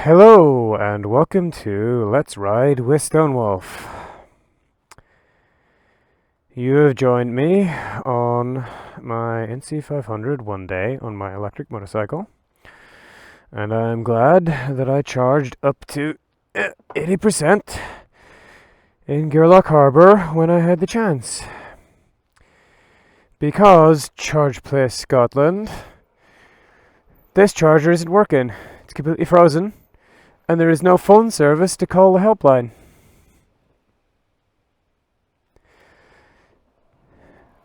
Hello and welcome to Let's Ride with Stonewolf. You have joined me on my NC500 one day on my electric motorcycle, and I'm glad that I charged up to 80% in Gerlach Harbour when I had the chance. Because Charge Place Scotland, this charger isn't working. It's completely frozen, and there is no phone service to call the helpline.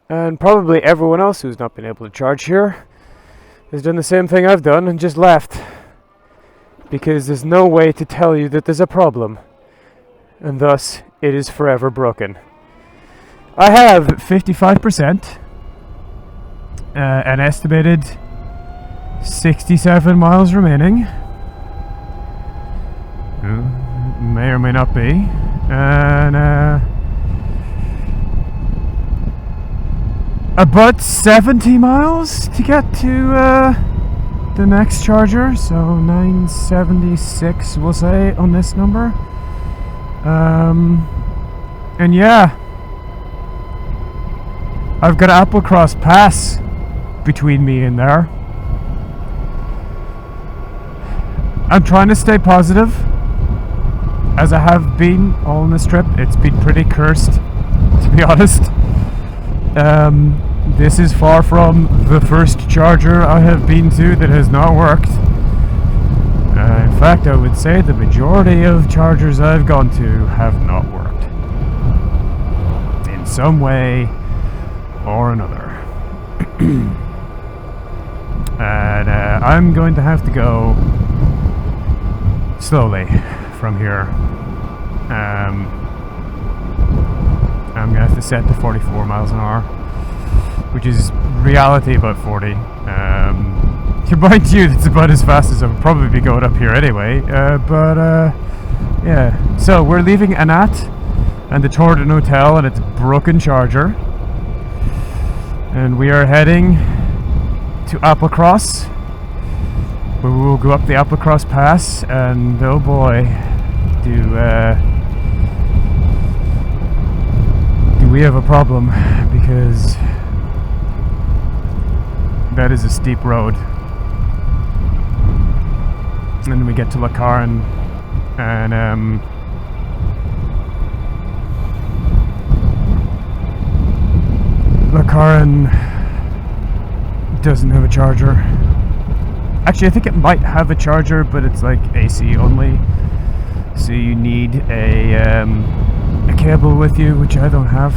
And probably everyone else who's not been able to charge here has done the same thing I've done and just left. Because there's no way to tell you that there's a problem, and thus it is forever broken. I have 55%, an estimated 67 miles remaining. May or may not be. And about 70 miles to get to the next charger. So 976 we'll say on this number. And yeah, I've got Applecross Pass between me and there. I'm trying to stay positive, as I have been all on this trip. It's been pretty cursed, to be honest. This is far from the first charger I have been to that has not worked. In fact, I would say the majority of chargers I've gone to have not worked in some way or another. And I'm going to have to go slowly from here. I'm gonna have to set to 44 miles an hour, which is reality about 40. Mind you, that's about as fast as I would probably be going up here anyway. Yeah. So we're leaving Annat and the Torridon Hotel and its broken charger, and we are heading to Applecross, where we will go up the Applecross Pass, and oh boy, do we have a problem, because that is a steep road. And then we get to Lacaran, and Lacaran doesn't have a charger. Actually, I think it might have a charger, but it's like AC only, so you need a cable with you, which I don't have.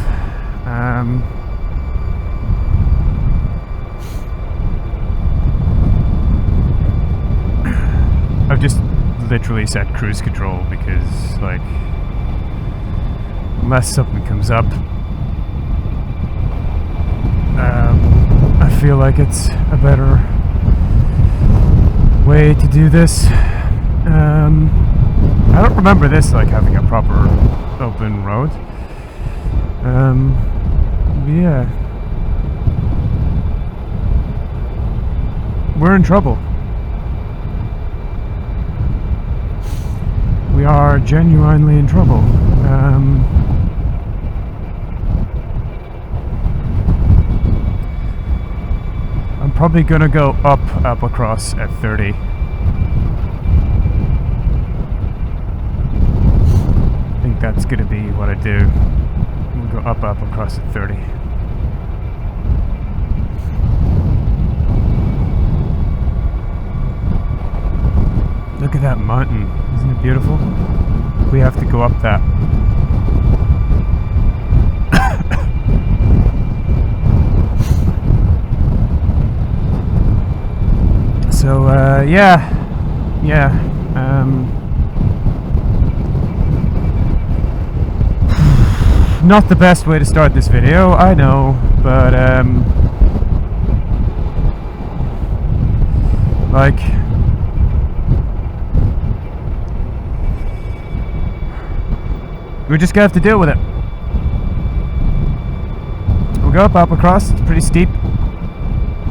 I've just literally set cruise control because, like, unless something comes up, I feel like it's a better way to do this. I don't remember this like having a proper open road. Yeah, we're in trouble. We are genuinely in trouble. I'm probably gonna go up Applecross at 30. I think that's gonna be what I do. We'll go up Applecross at 30. Look at that mountain. Isn't it beautiful? We have to go up that. So, yeah. Not the best way to start this video, I know, but, like, we're just gonna have to deal with it. We'll go up Applecross. It's pretty steep.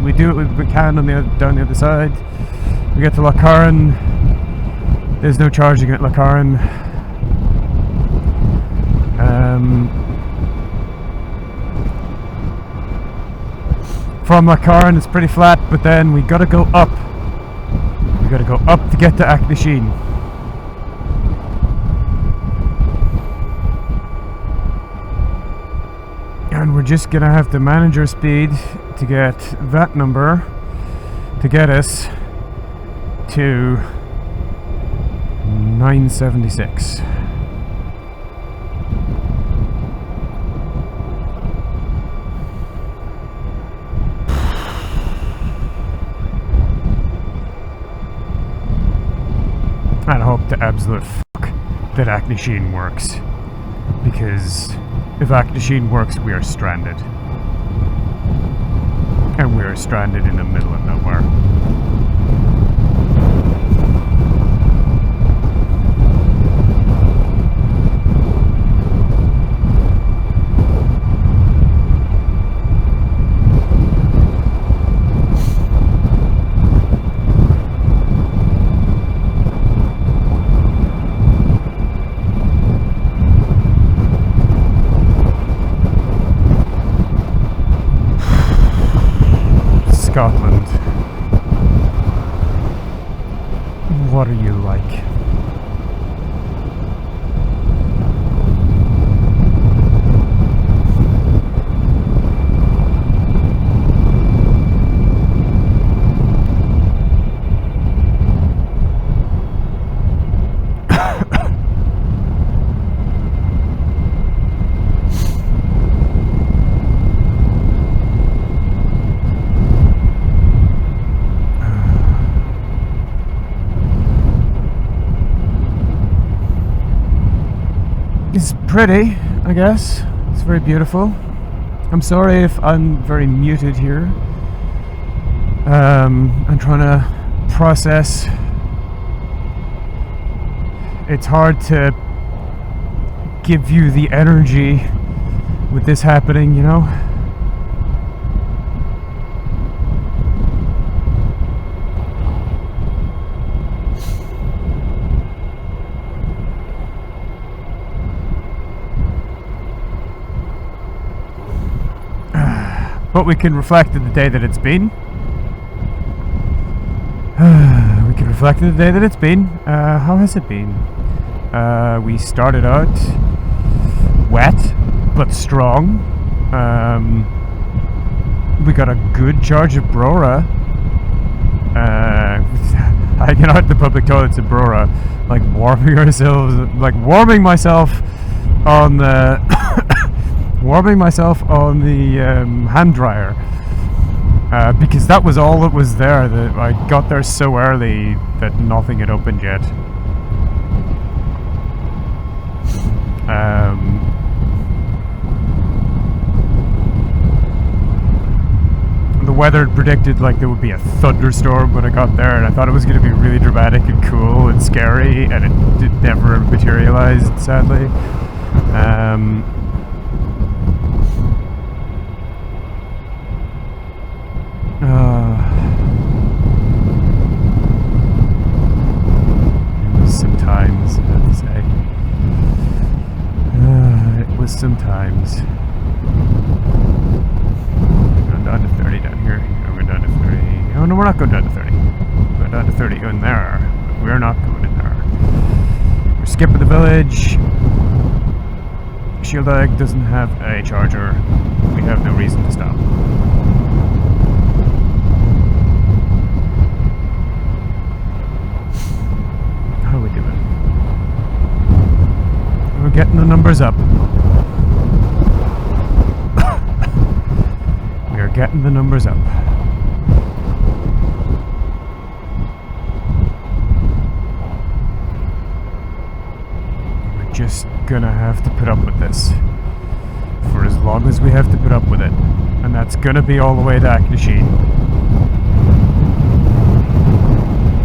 We do what we can on down the other side. We get to Lacaran. There's no charging at Lakaran. From Lakaran it's pretty flat, but then we gotta go up. We gotta go up to get to Aknasheen. And we're just gonna have to manage our speed to get that number to get us to 976. And I hope the absolute fuck that Aknasheen works. Because if Aknasheen works, we are stranded. And we are stranded in the middle of nowhere. Scotland. What are you like? It's pretty, I guess. It's very beautiful. I'm sorry if I'm very muted here. I'm trying to process. It's hard to give you the energy with this happening, you know? But we can reflect on the day that it's been. We can reflect on the day that it's been. How has it been? We started out wet, but strong. We got a good charge of Brora. Hanging out in the public toilets in Brora, like warming ourselves, like warming myself on the hand dryer, because that was all that was there. That I got there so early that nothing had opened yet. The weather had predicted like there would be a thunderstorm when I got there, and I thought it was going to be really dramatic and cool and scary, and it never materialized, sadly. Sometimes, I have to say. It was sometimes. We're going down to 30 down here. No, we're down to 30. Oh no, we're not going down to 30. We're down to 30 in there. But we're not going in there. We're skipping the village. Shield Egg doesn't have a charger. We have no reason to stop. How are we doing? We're getting the numbers up. We are getting the numbers up. We're just gonna have to put up with this for as long as we have to put up with it, and that's gonna be all the way to Aknasheen.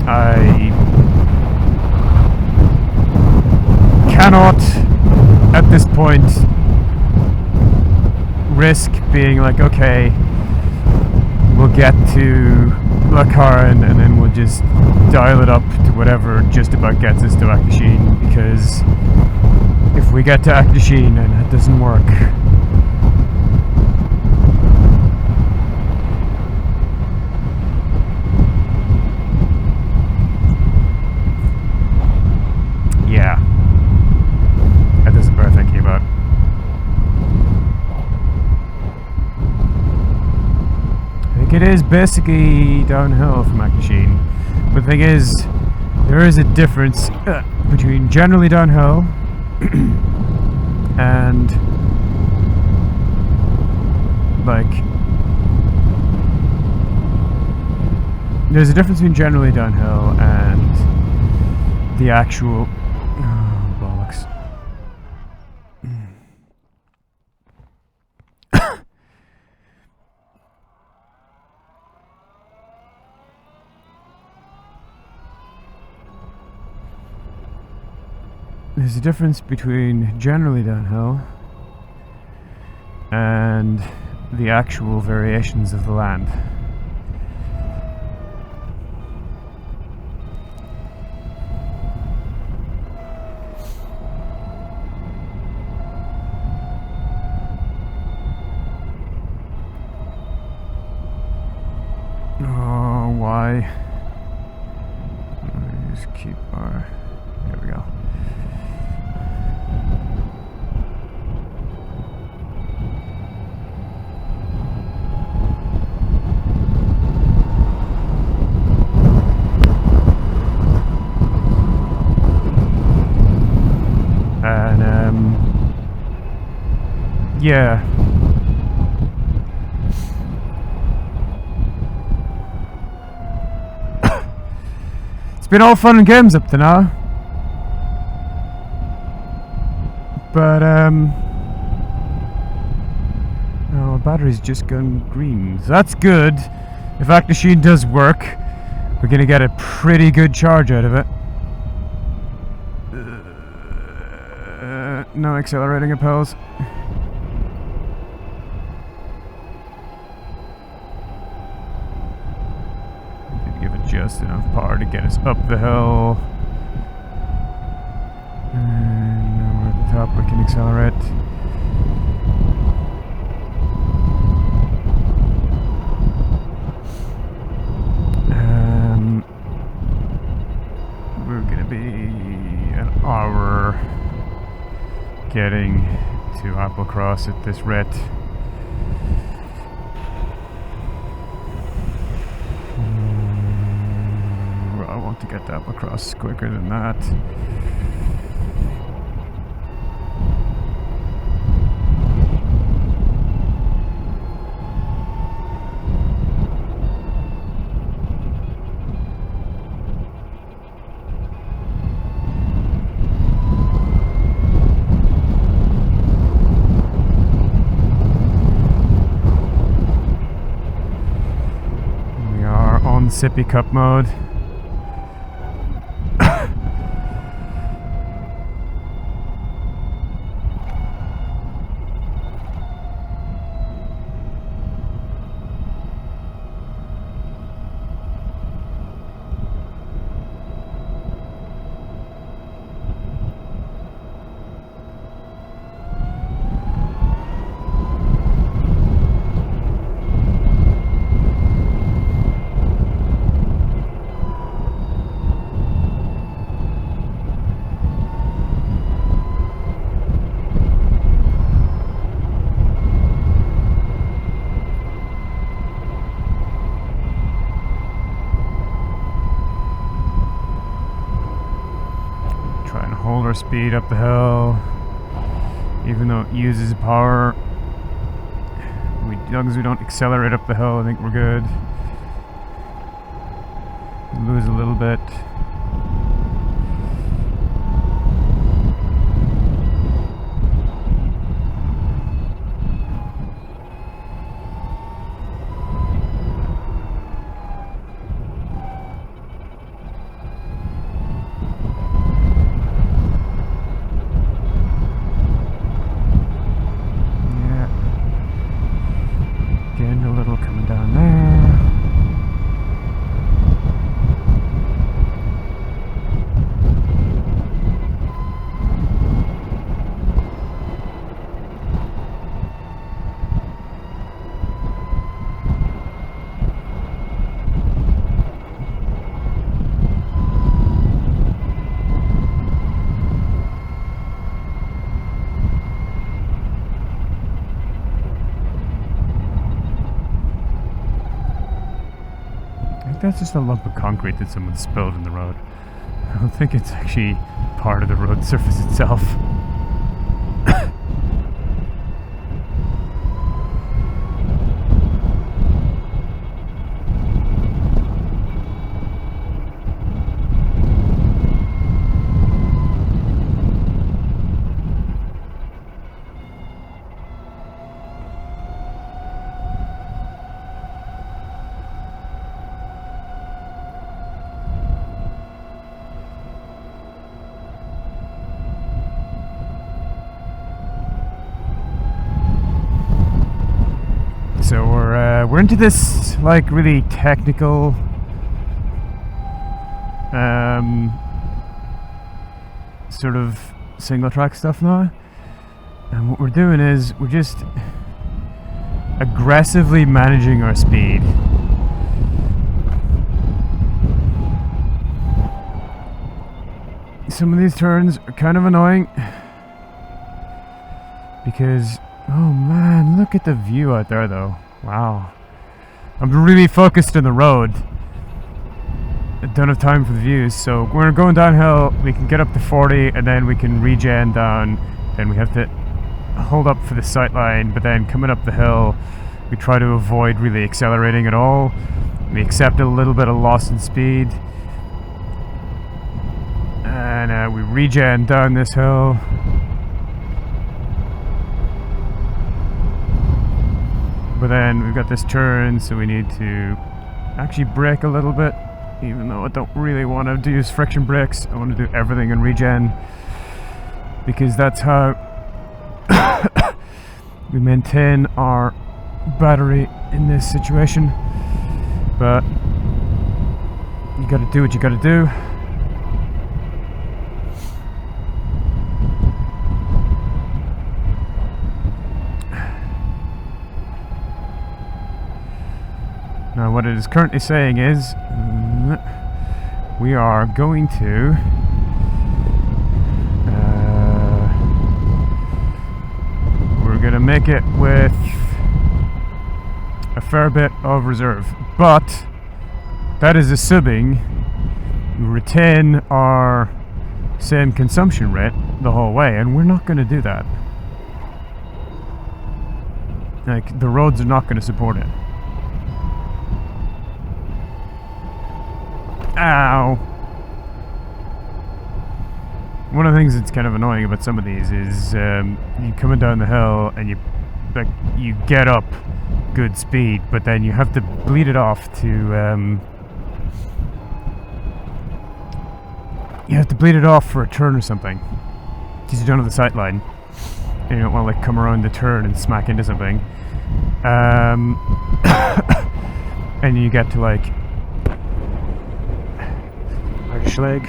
I cannot at this point risk being like, okay, we'll get to Lakaran, and then we'll just dial it up to whatever just about gets us to Akdasheen, because if we get to Akdasheen and it doesn't work, yeah, that doesn't bear thinking about. It is basically downhill from Akdasheen, but the thing is, there is a difference between generally downhill and like there's a difference between generally downhill and the actual bollocks. There's a difference between generally downhill and the actual variations of the land. Oh, why? Let me just keep our... There we go. Yeah. It's been all fun and games up to now. But, oh, battery's just gone green. So that's good. If Akdasheen does work, we're gonna get a pretty good charge out of it. No accelerating appels. Give it just enough power to get us up the hill. And now we're at the top, we can accelerate. We're gonna be an hour getting to Applecross at this rate. I want to get to Applecross quicker than that. Sippy cup mode. Hold our speed up the hill, even though it uses power. As long as we don't accelerate up the hill, I think we're good. Lose a little bit. that's just a lump of concrete that someone spilled in the road. I don't think it's actually part of the road surface itself. So we're into this like really technical sort of single track stuff now, and what we're doing is we're just aggressively managing our speed. Some of these turns are kind of annoying because, oh man, look at the view out there though. Wow. I'm really focused on the road. I don't have time for the views, so we're going downhill, we can get up to 40 and then we can regen down. Then we have to hold up for the sight line, but then coming up the hill we try to avoid really accelerating at all. We accept a little bit of loss in speed. And we regen down this hill. But then we've got this turn, so we need to actually brake a little bit, even though I don't really want to use friction brakes. I want to do everything in regen, because that's how we maintain our battery in this situation. But you gotta do what you gotta do. Now what it is currently saying is we are going to we're going to make it with a fair bit of reserve, but that is assuming we retain our same consumption rate the whole way, and we're not going to do that. Like, the roads are not going to support it. Ow! One of the things that's kind of annoying about some of these is you coming down the hill and you get up good speed, but then you have to bleed it off to for a turn or something, because you don't have the sight line and you don't want to like come around the turn and smack into something. And you get to like Schleg.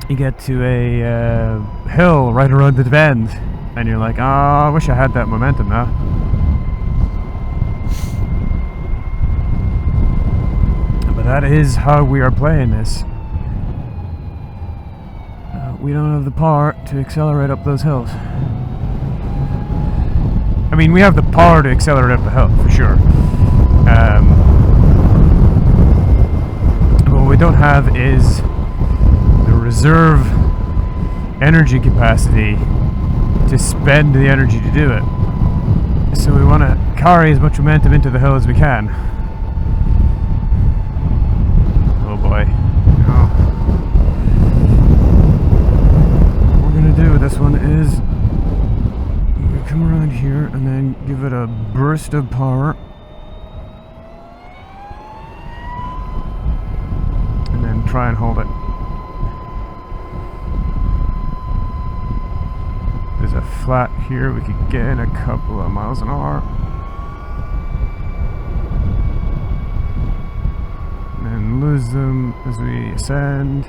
You get to a hill right around the bend, and you're like, oh, I wish I had that momentum now. But that is how we are playing this. We don't have the power to accelerate up those hills. I mean, we have the power to accelerate up the hill, for sure. What we don't have is the reserve energy capacity to spend the energy to do it. So we want to carry as much momentum into the hill as we can. Oh boy. Oh. What we're going to do with this one is we're going to come around here and then give it a burst of power. Try and hold it. There's a flat here, we could get in a couple of miles an hour. And lose them as we ascend.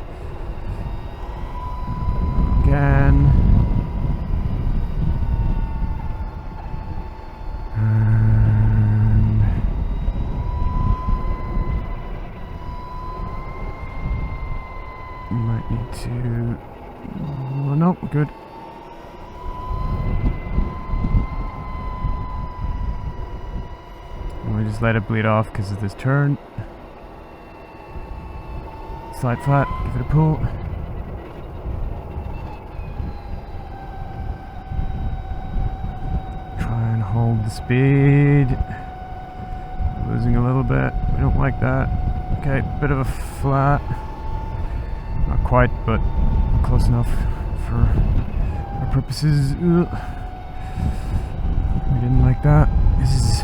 Again. Might need to... Oh, no, good. And we just let it bleed off because of this turn. Slide flat, give it a pull. Try and hold the speed. Losing a little bit, we don't like that. Okay, bit of a flat. Not quite, but close enough for our purposes. Ugh. We didn't like that. This is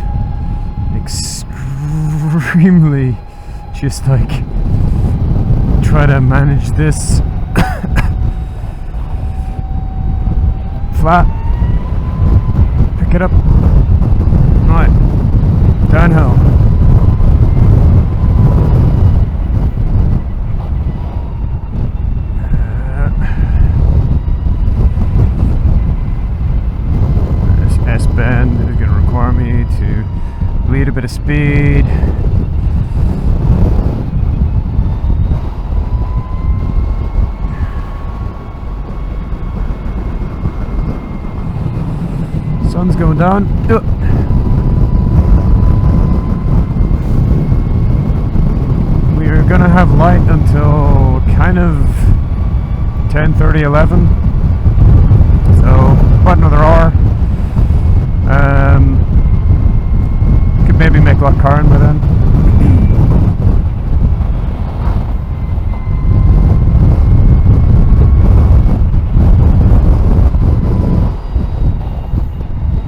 extremely just like try to manage this. Flat. Pick it up. Right. Downhill. S-bend is going to require me to bleed a bit of speed. Sun's going down. We're going to have light until kind of 10:30, 11. So about another hour. Could maybe make Lochcarron by then.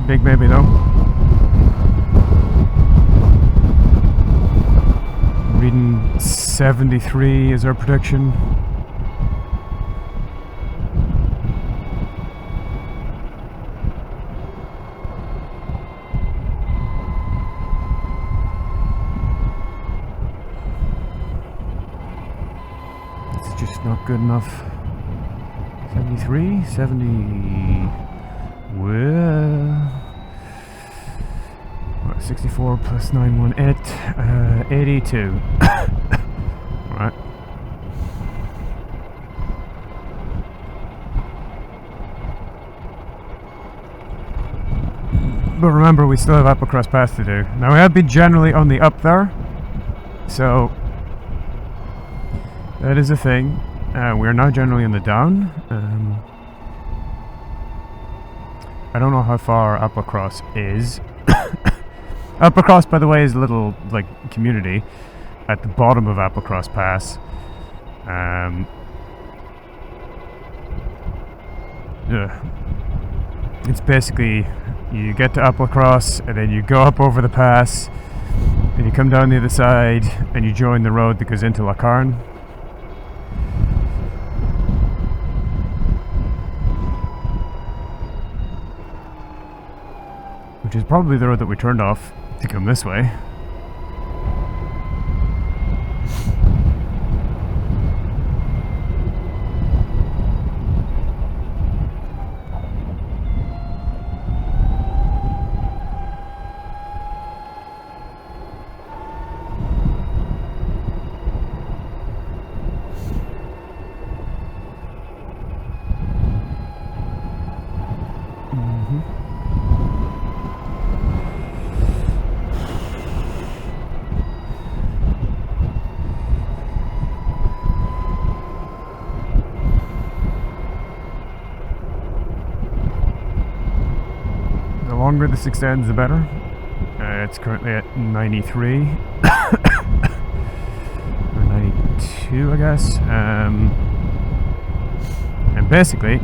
Big maybe though. Reading 73 is our prediction. Not good enough. 73, 70. Well, 64 plus 918, 82. Right. But remember, we still have Applecross Pass to do. Now, we have been generally on the up there, so that is a thing. We're now generally in the down. I don't know how far Applecross is. Applecross, by the way, is a little like community at the bottom of Applecross Pass. It's basically you get to Applecross and then you go up over the pass and you come down the other side and you join the road that goes into Lochcarron. Which is probably the road that we turned off to come this way. The longer this extends, the better. It's currently at 93. Or 92, I guess. And basically,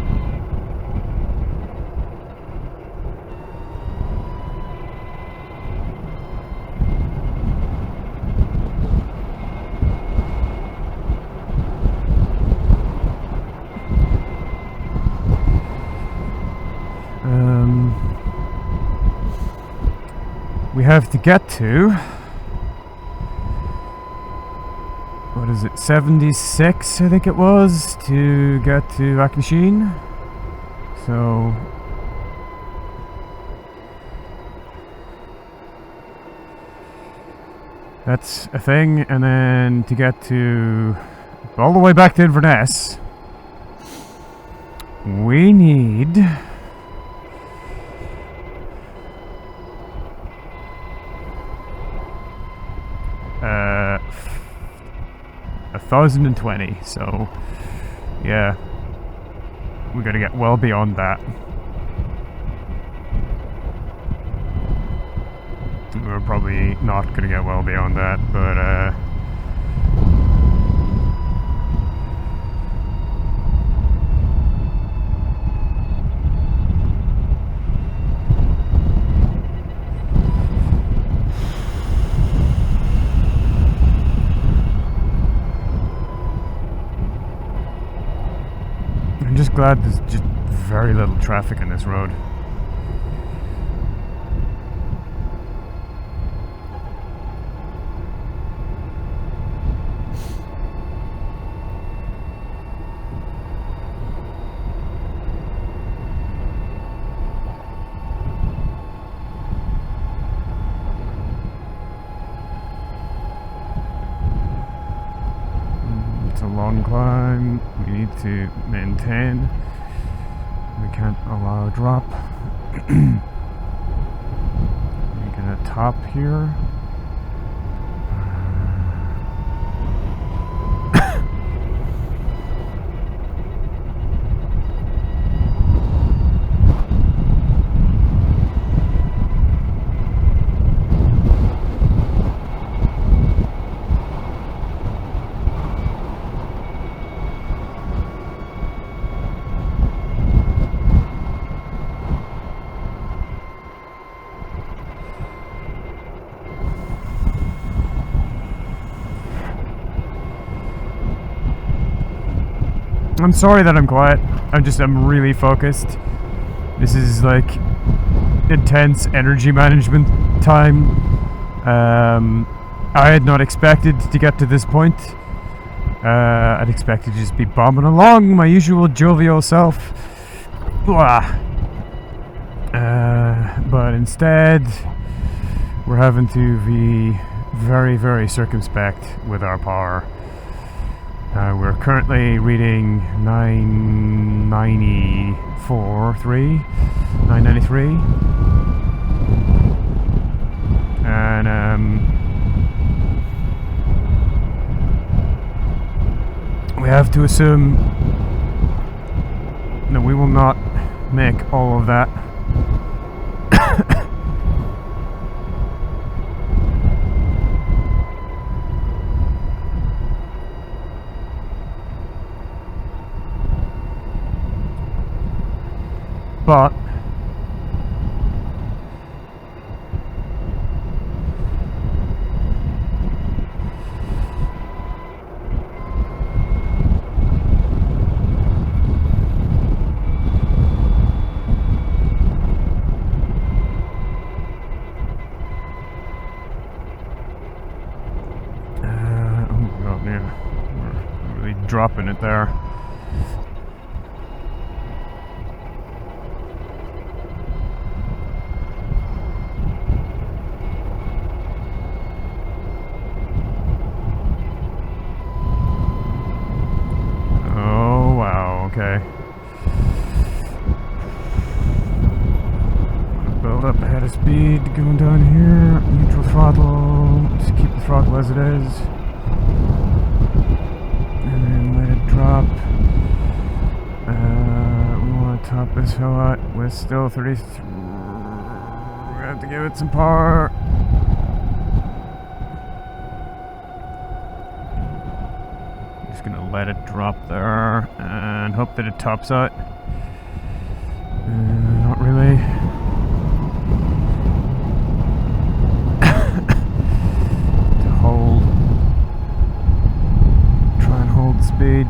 we have to get to, what is it, 76 I think it was, to get to Aknasheen. So that's a thing, and then to get to all the way back to Inverness, we need 2020, so yeah, we gotta get well beyond that. We're probably not gonna get well beyond that, but I'm just glad there's just very little traffic on this road. It's a long climb. We need to maintain. We can't allow a drop. We're gonna top here. I'm sorry that I'm quiet. I'm really focused. This is like intense energy management time. I had not expected to get to this point. I'd expected to just be bombing along, my usual jovial self. Blah. But instead, we're having to be very, very circumspect with our power. We're currently reading 993, and we have to assume that we will not make all of that. But oh god, yeah, we're really dropping it there. Okay. Build up ahead of speed, going down here. Neutral throttle. Just keep the throttle as it is. And then let it drop. We want to top this hill out with still 33. We have to give it some power. Gonna let it drop there and hope that it tops out. Not really. To hold, try and hold the speed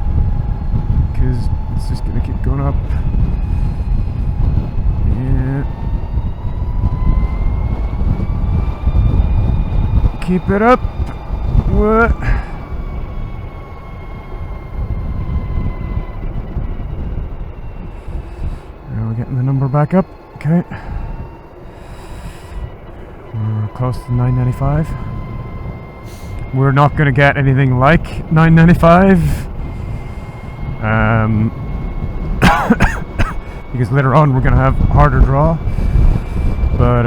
because it's just gonna keep going up. Yeah. Keep it up. What? Getting the number back up. Okay. We're close to 995. We're not going to get anything like 995. Because later on we're going to have harder draw. But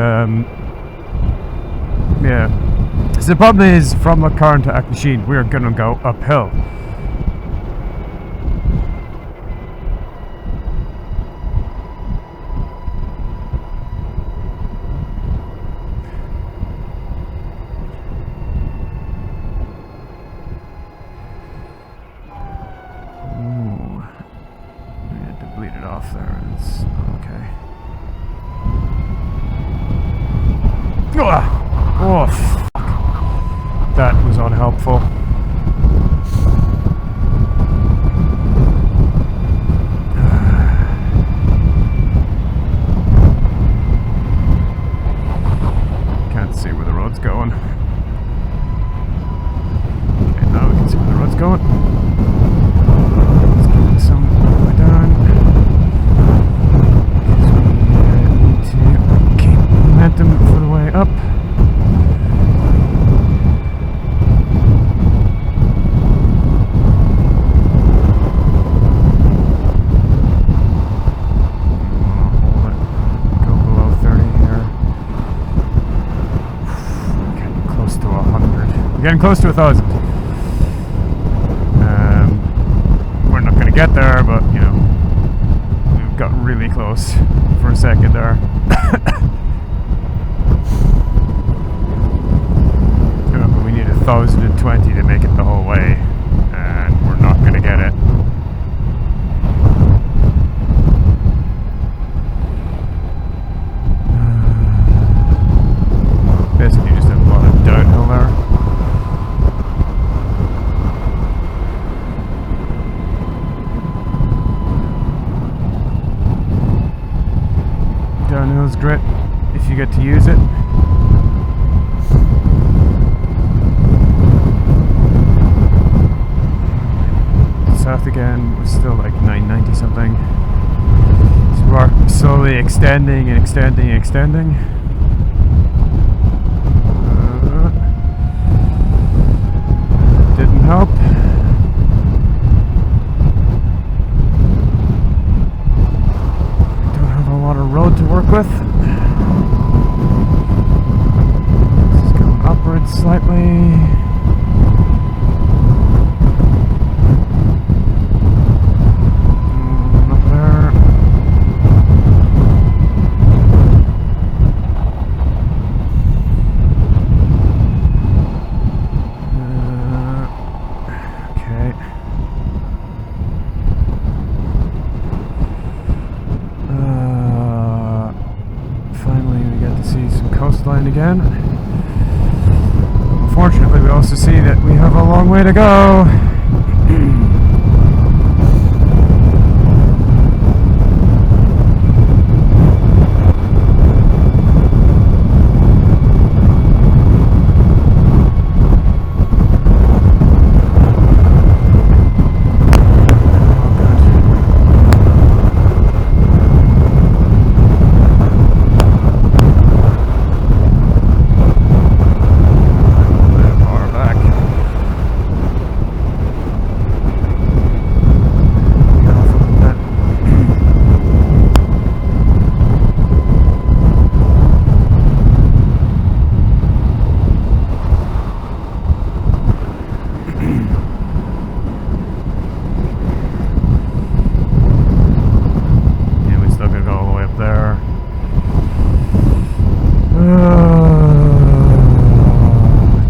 yeah. So the problem is from Lochcarn to Auchnasheen we're going to go uphill. off there. It's okay. Oh, fuck. That was unhelpful. Can't see where the road's going. Okay, now we can see where the road's going. Let's give it some way down. Because we need to keep momentum for the way up. Getting close to 1,000. We're not going to get there, but you know, we've got really close for a second there. But we need 1,020 to make it the whole way, and we're not going to get it. Basically, just a lot of downhill there. Downhill's great if you get to use it. South again, we're still like 990 something. So we're slowly extending and extending and extending. Didn't help. Road to work with. This is going upwards slightly. Up there. Okay. See some coastline again. Unfortunately, we also see that we have a long way to go.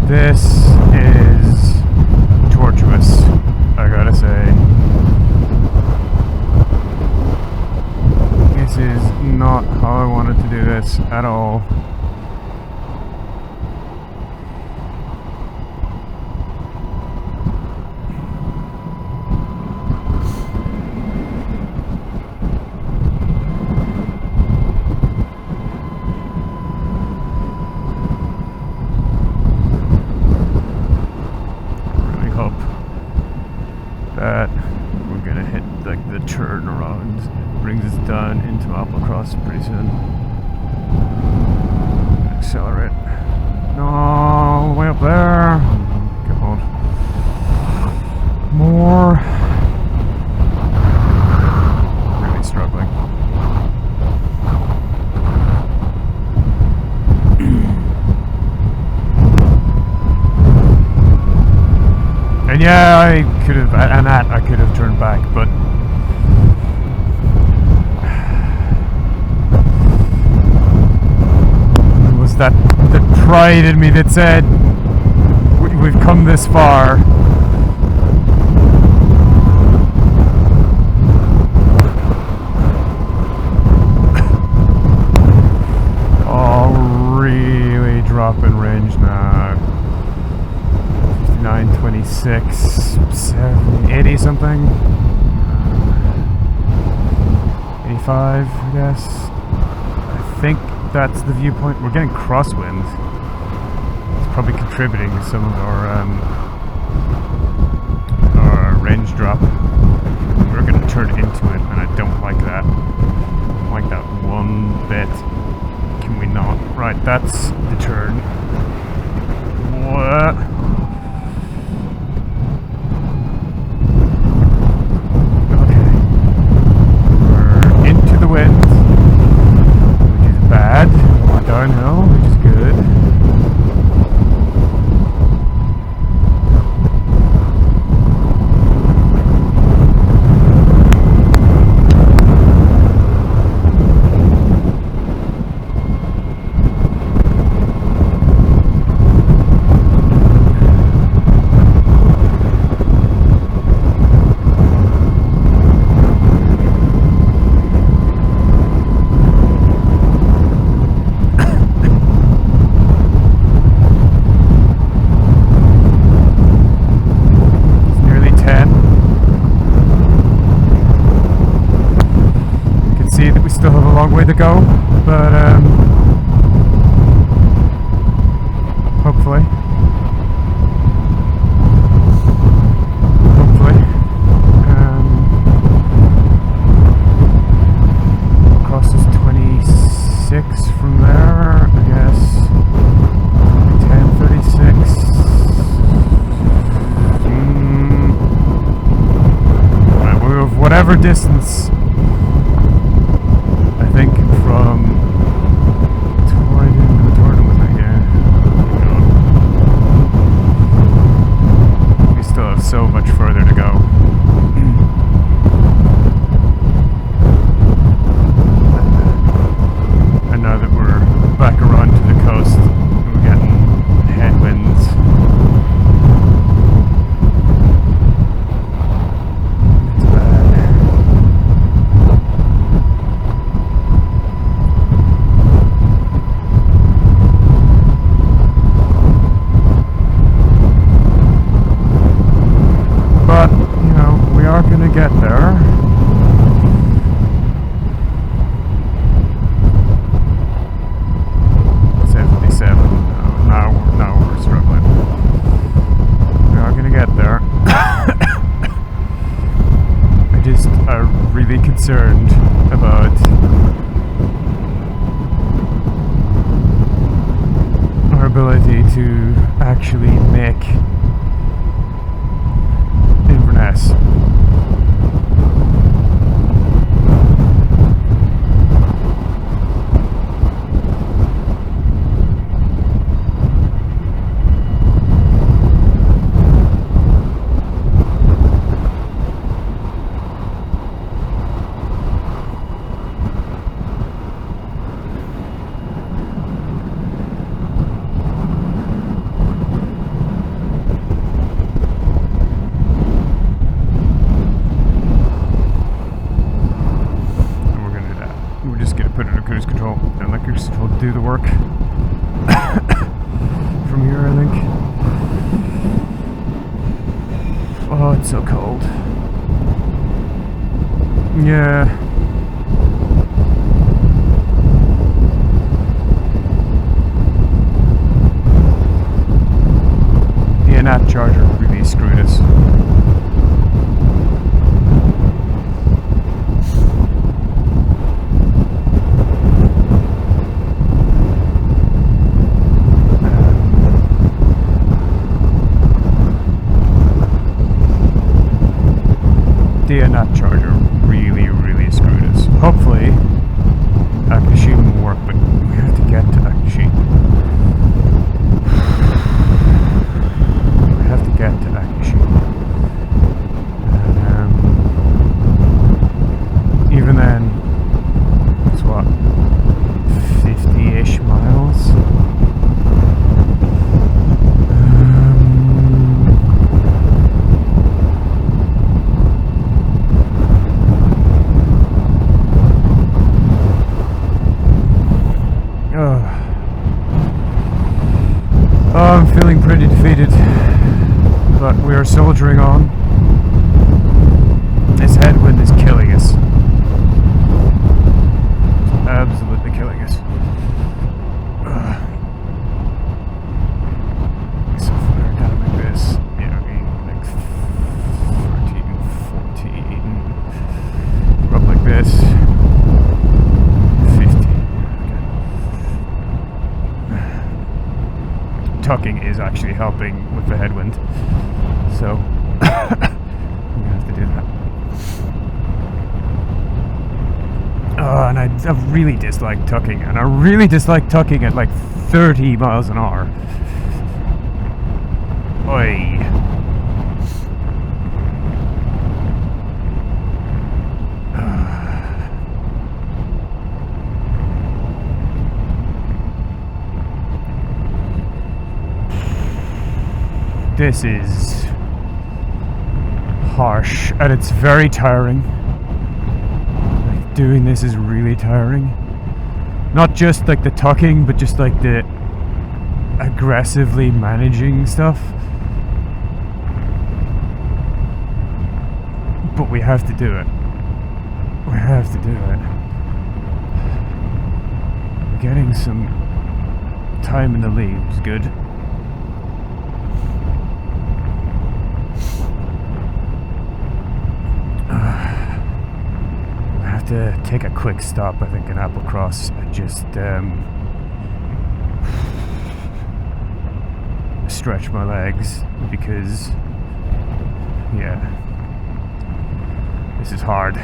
This is tortuous, I gotta say. This is not how I wanted to do this at all. That we're gonna hit like the turnaround, brings us down into Applecross pretty soon. Accelerate. No, way up there. Come on. More. Really struggling. And yeah, I could have, Annat, I could have turned back, but it was that pride in me that said, we've come this far. something. 85, I guess. I think that's the viewpoint. We're getting crosswind. It's probably contributing to some of our range drop. We're going to turn into it, and I don't like that. I don't like that one bit. Can we not? Right, that's the turn. What? Okay. We're into the wind, which is bad. We're downhill, which is good. Way to go, but hopefully Applecross is 26 from there, I guess. 10:36. Right, we'll move whatever distance. I think from Torridon was right here. We still have so much further to go. And now that we're back around to the coast, we're getting headwinds. Get there. Now we're struggling. We are gonna get there. I just am really concerned about our ability to actually make Inverness. Do the work from here, I think. Oh, it's so cold. Yeah. The Annat charger really screwed us. The Annat charger really screwed us. Hopefully, Aknashi will work, but we have to get to Aknashi. We have to get to Aknashi. And even then, it's what, 50-ish miles? I'm feeling pretty defeated, but we are soldiering on. tucking is actually helping with the headwind. So I'm gonna have to do that. And I really dislike tucking, and I really dislike tucking at like 30 miles an hour. Oi. This is harsh, and it's very tiring. Like, doing this is really tiring. Not just like the tucking, but just like the aggressively managing stuff. But we have to do it. We have to do it. We're getting some time in the lead, which is good. To take a quick stop, I think, in Applecross and just stretch my legs, because yeah, this is hard.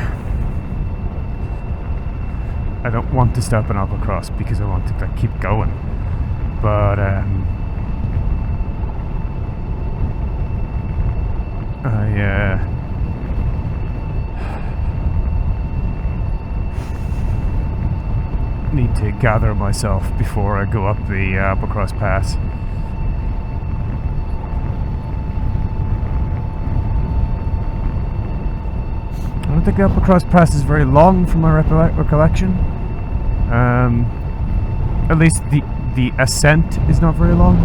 I don't want to stop in Applecross because I want to like, keep going, but I need to gather myself before I go up the Applecross Pass. I don't think the Applecross Pass is very long from my recollection. At least the ascent is not very long.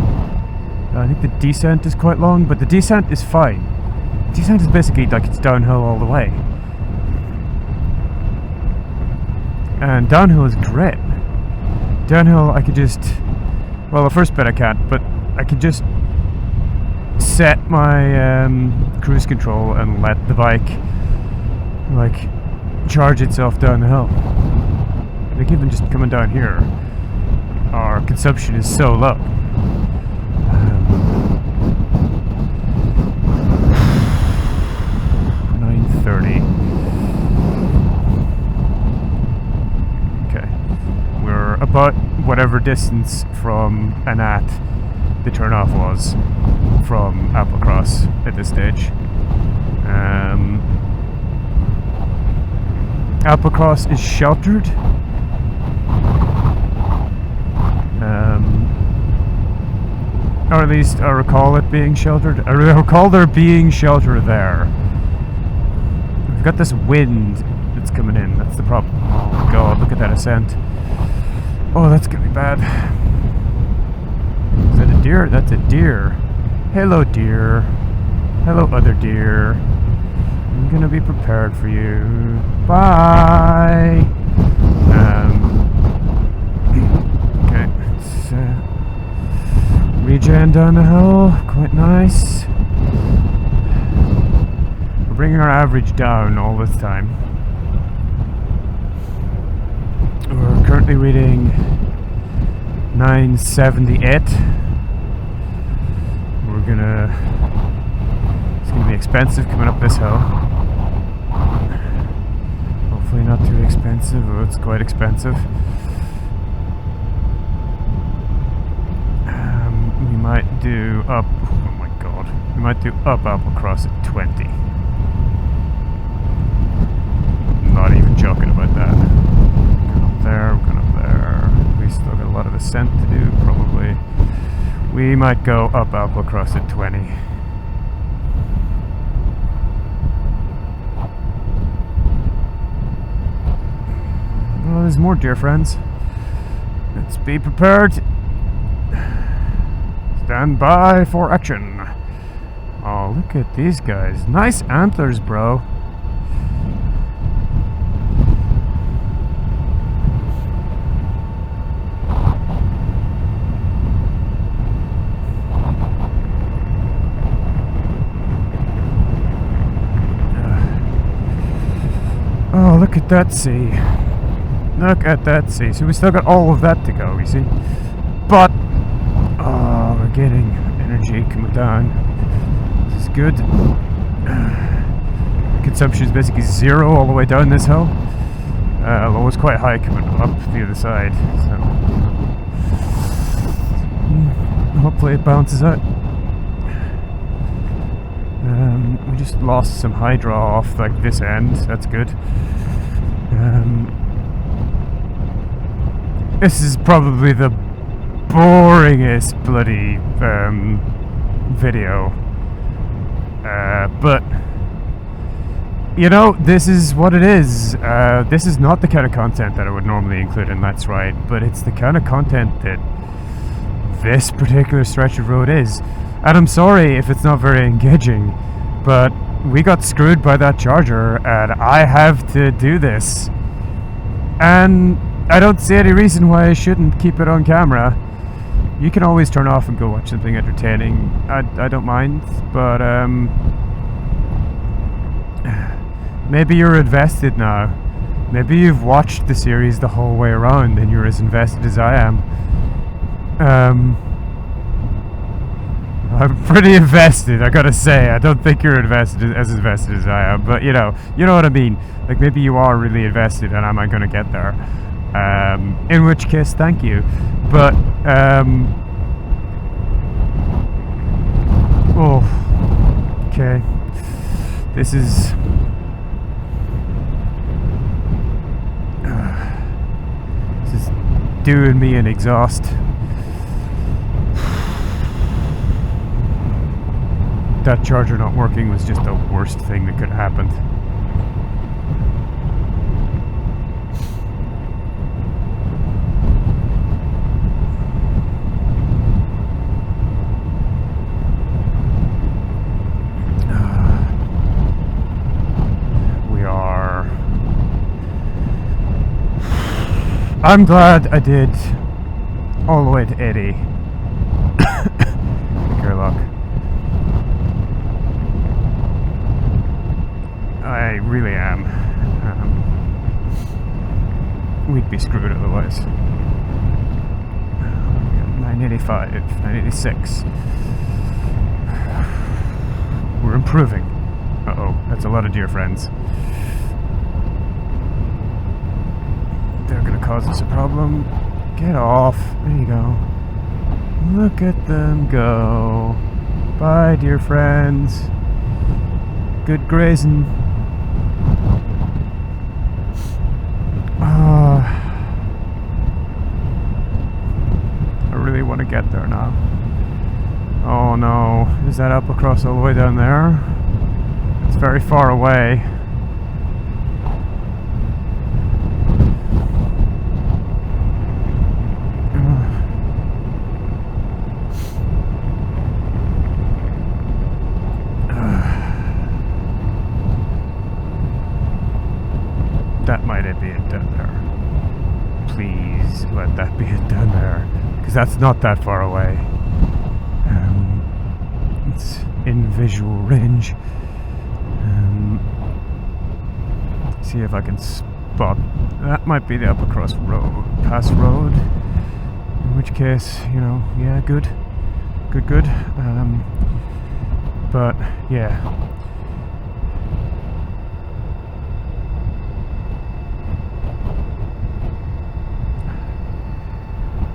I think the descent is quite long, but the descent is fine. The descent is basically like it's downhill all the way. And downhill is great. Downhill, I could just... Well, the first bit I can't, but I could just set my cruise control and let the bike, like, charge itself down the hill. Like, even just coming down here, our consumption is so low. 9:30. About whatever distance from Annat the turnoff was from Applecross at this stage. Applecross is sheltered. Or at least I recall it being sheltered. I recall there being shelter there. We've got this wind that's coming in, that's the problem. Oh god, look at that ascent. Oh, that's gonna be bad. Is that a deer? That's a deer. Hello, deer. Hello, other deer. I'm gonna be prepared for you. Bye! Okay, let's regen down the hill. Quite nice. We're bringing our average down all this time. We're currently reading 978. It's gonna be expensive coming up this hill. Hopefully not too expensive. Oh, it's quite expensive. We might do up. Oh my god. We might do up Applecross at 20. I'm not even joking about that. There, we're going up there. We still got a lot of ascent to do, probably. We might go up Applecross at 20. Well, there's more, dear friends. Let's be prepared. Stand by for action. Oh, look at these guys. Nice antlers, bro. Oh, look at that sea. Look at that sea. So we still got all of that to go, you see. But, oh, we're getting energy coming down. This is good. Consumption is basically 0 all the way down this hill. Although it's quite high coming up the other side, so hopefully it balances out. We just lost some high draw off like this end, that's good. This is probably the boringest bloody video, but you know, this is what it is. This is not the kind of content that I would normally include in Let's Ride, but it's the kind of content that this particular stretch of road is. And I'm sorry if it's not very engaging, but we got screwed by that charger, and I have to do this. And I don't see any reason why I shouldn't keep it on camera. You can always turn off and go watch something entertaining. I don't mind, but maybe you're invested now. Maybe you've watched the series the whole way around and you're as invested as I am. I'm pretty invested, I gotta say. I don't think you're invested as I am, but you know what I mean. Like, maybe you are really invested and am I gonna get there? In which case, thank you. But, oh, okay. This is doing me an exhaust. That charger not working was just the worst thing that could have happened. I'm glad I did all the way to 80. Gerlock. I really am. We'd be screwed otherwise. 985, 986. We're improving. Uh-oh, that's a lot of dear friends. They're gonna cause us a problem. Get off. There you go. Look at them go. Bye, dear friends. Good grazing. I really want to get there now. Oh no. Is that Applecross all the way down there? It's very far away. That might be it down there. Please let that be it down there, because that's not that far away. It's in visual range. See if I can spot. That might be the Applecross road, pass road. In which case, you know, yeah, good. But yeah.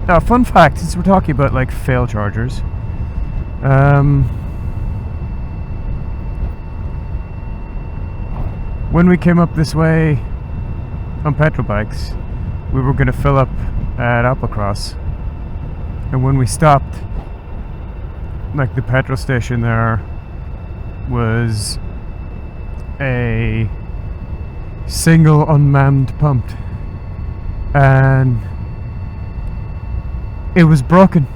Now, fun fact, since we're talking about like fail chargers, when we came up this way on petrol bikes, we were going to fill up at Applecross, and when we stopped, like the petrol station there was a single unmanned pump, and it was broken.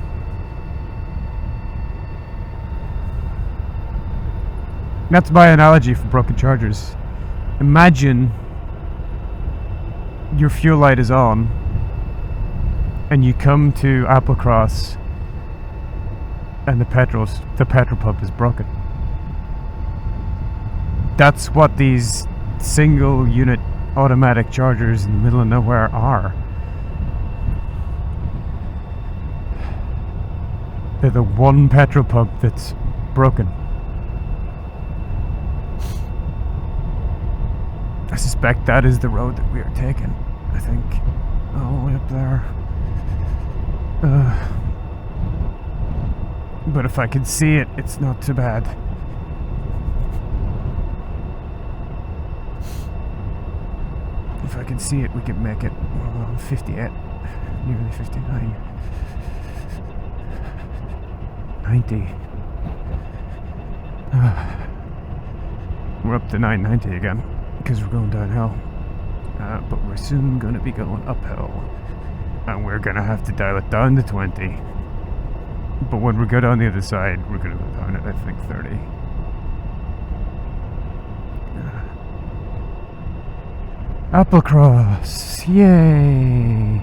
That's my analogy for broken chargers. Imagine your fuel light is on and you come to Applecross and the petrol pump is broken. That's what these single unit automatic chargers in the middle of nowhere are. They're the one petrol pump that's broken. I suspect that is the road that we are taking, I think. All the way up there. But if I can see it, it's not too bad. If I can see it, we can make it. Well, I'm 58, nearly 59. 90. We're up to 990 again, because we're going downhill. But we're soon going to be going uphill. And we're going to have to dial it down to 20. But when we go down the other side, we're going to go down at, I think, 30. Applecross! Yay!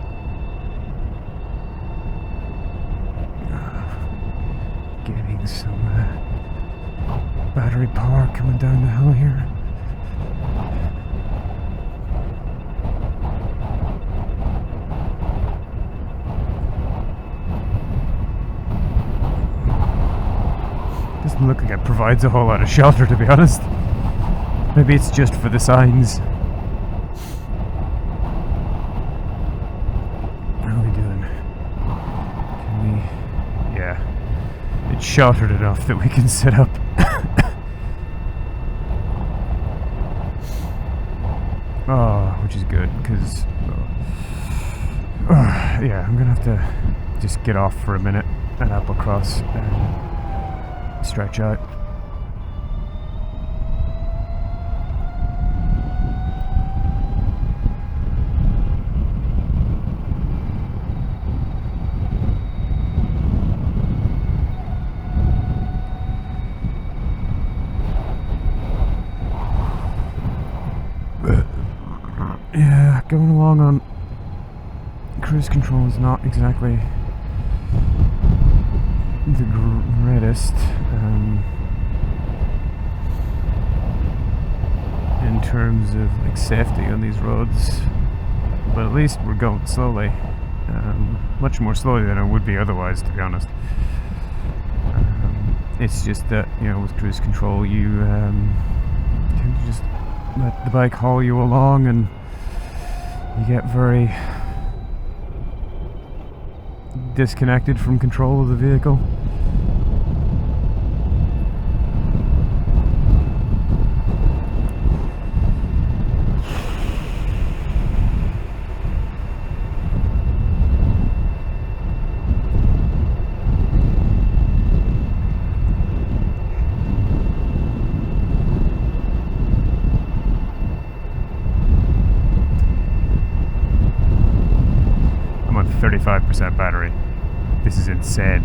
Getting some battery power coming down the hill here. Doesn't look like it provides a whole lot of shelter, to be honest. Maybe it's just for the signs. How are we doing? Can we... Yeah. It's sheltered enough that we can sit up. Oh, which is good, because... yeah, I'm gonna have to just get off for a minute at Applecross and stretch out. Yeah, going along on cruise control is not exactly the greatest in terms of like safety on these roads, but at least we're going slowly, much more slowly than I would be otherwise, to be honest. It's just that, you know, with cruise control you tend to just let the bike haul you along, and you get very disconnected from control of the vehicle. I'm on 35% battery. This is insane.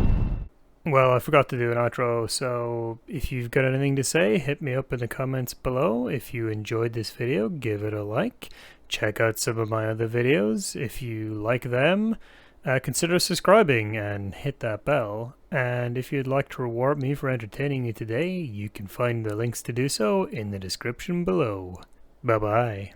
Well, I forgot to do an outro, so if you've got anything to say, hit me up in the comments below. If you enjoyed this video, give it a like. Check out some of my other videos. If you like them, consider subscribing and hit that bell. And if you'd like to reward me for entertaining you today, you can find the links to do so in the description below. Bye-bye.